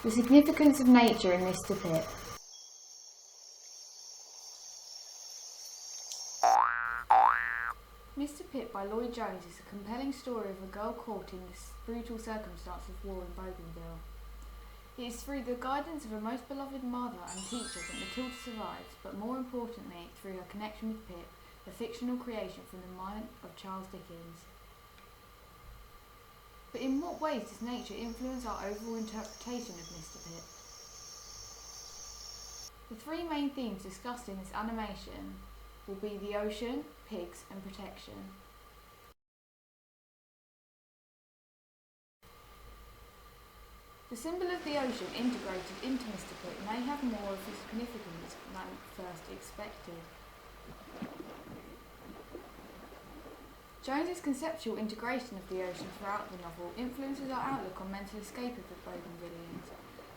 The significance of nature in Mister Pip. Mister Pip by Lloyd Jones is a compelling story of a girl caught in the brutal circumstances of war in Bougainville. It is through the guidance of a most beloved mother and teacher that Matilda survives, but more importantly through her connection with Pip, a fictional creation from the mind of Charles Dickens. But in what ways does nature influence our overall interpretation of Mister Pip? The three main themes discussed in this animation will be the ocean, pigs and protection. The symbol of the ocean integrated into Mister Pip may have more of a significance than first expected. Jones's conceptual integration of the ocean throughout the novel influences our outlook on mental escape of the Bougainvillians.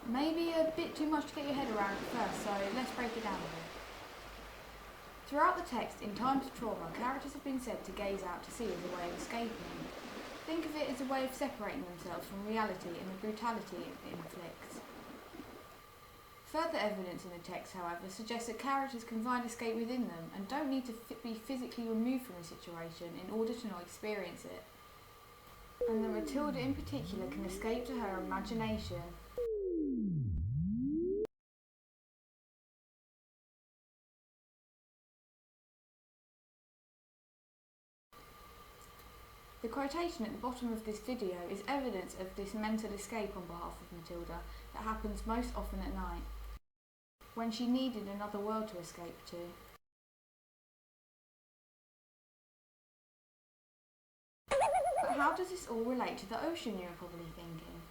Maybe a bit too much to get your head around at first, so let's break it down a bit. Throughout the text, in times of trauma, characters have been said to gaze out to sea as a way of escaping. Think of it as a way of separating themselves from reality and the brutality it inflicts. Further evidence in the text, however, suggests that characters can find escape within them and don't need to be physically removed from a situation in order to not experience it. And that Matilda in particular can escape to her imagination. The quotation at the bottom of this video is evidence of this mental escape on behalf of Matilda that happens most often at night, when she needed another world to escape to. But how does this all relate to the ocean, you're probably thinking?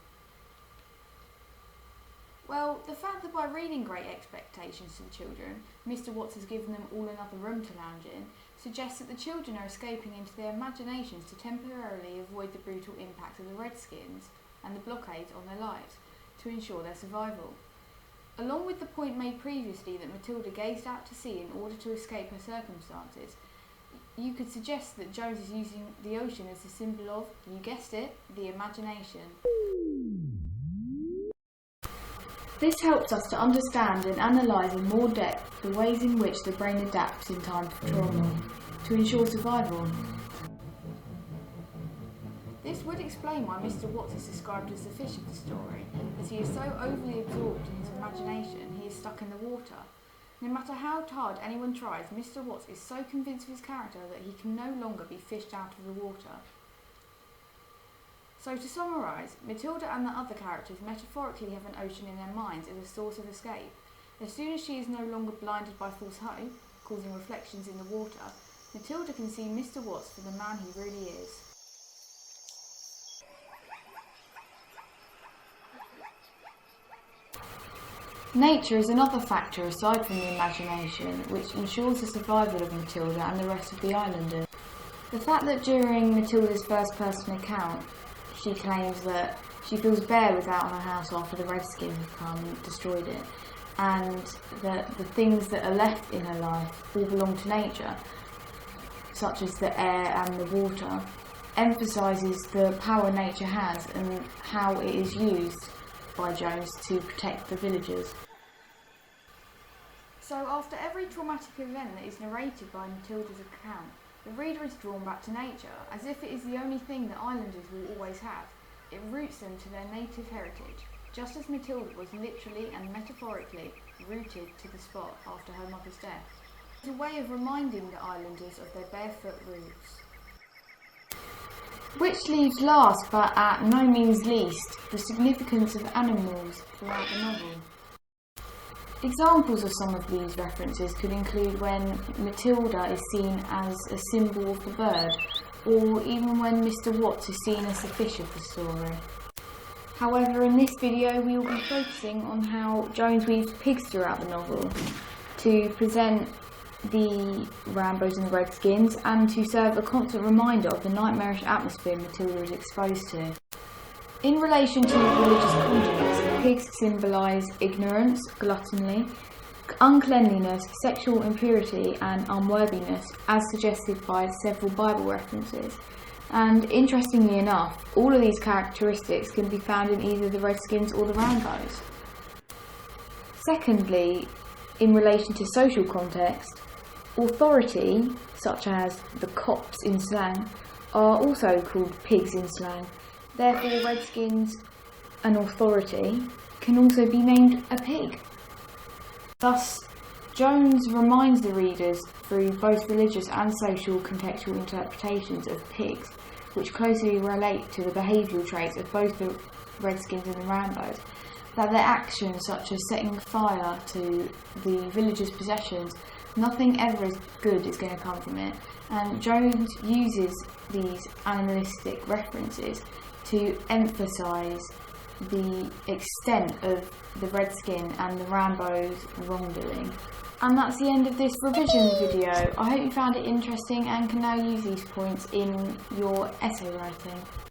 Well, the fact that by reading Great Expectations to the children, Mr. Watts has given them all another room to lounge in, suggests that the children are escaping into their imaginations to temporarily avoid the brutal impact of the Redskins and the blockade on their lives, to ensure their survival. Along with the point made previously that Matilda gazed out to sea in order to escape her circumstances, you could suggest that Jones is using the ocean as a symbol of, you guessed it, the imagination. This helps us to understand and analyse in more depth the ways in which the brain adapts in times of trauma, to ensure survival. This would explain why Mr. Watts is described as the fish of the story, as he is so overly absorbed in his imagination he is stuck in the water. No matter how hard anyone tries, Mr. Watts is so convinced of his character that he can no longer be fished out of the water. So to summarise, Matilda and the other characters metaphorically have an ocean in their minds as a source of escape. As soon as she is no longer blinded by false hope, causing reflections in the water, Matilda can see Mr. Watts for the man he really is. Nature is another factor aside from the imagination which ensures the survival of Matilda and the rest of the islanders. The fact that during Matilda's first-person account she claims that she feels bare without her house after the Redskins have come and destroyed it, and that the things that are left in her life all belong to nature, such as the air and the water, emphasises the power nature has and how it is used by Jones to protect the villagers. So after every traumatic event that is narrated by Matilda's account, the reader is drawn back to nature, as if it is the only thing that islanders will always have. It roots them to their native heritage, just as Matilda was literally and metaphorically rooted to the spot after her mother's death. It's a way of reminding the islanders of their barefoot roots. Which leaves last, but at no means least, the significance of animals throughout the novel. Examples of some of these references could include when Matilda is seen as a symbol of the bird, or even when Mr. Watts is seen as the fish of the story. However, in this video we will be focusing on how Jones weaves pigs throughout the novel to present the Rambos and the Redskins and to serve a constant reminder of the nightmarish atmosphere Matilda is exposed to. In relation to religious context, pigs symbolise ignorance, gluttony, uncleanliness, sexual impurity and unworthiness, as suggested by several Bible references. And interestingly enough, all of these characteristics can be found in either the Redskins or the Rambos. Secondly, in relation to social context, authority, such as the cops in slang, are also called pigs in slang. Therefore, Redskins, an authority, can also be named a pig. Thus, Jones reminds the readers through both religious and social contextual interpretations of pigs, which closely relate to the behavioural traits of both the Redskins and the Rambos, that their actions, such as setting fire to the villagers' possessions, nothing ever as good is going to come from it. And Jones uses these animalistic references to emphasise the extent of the Redskin and the Rambo's wrongdoing. And that's the end of this revision video. I hope you found it interesting and can now use these points in your essay writing.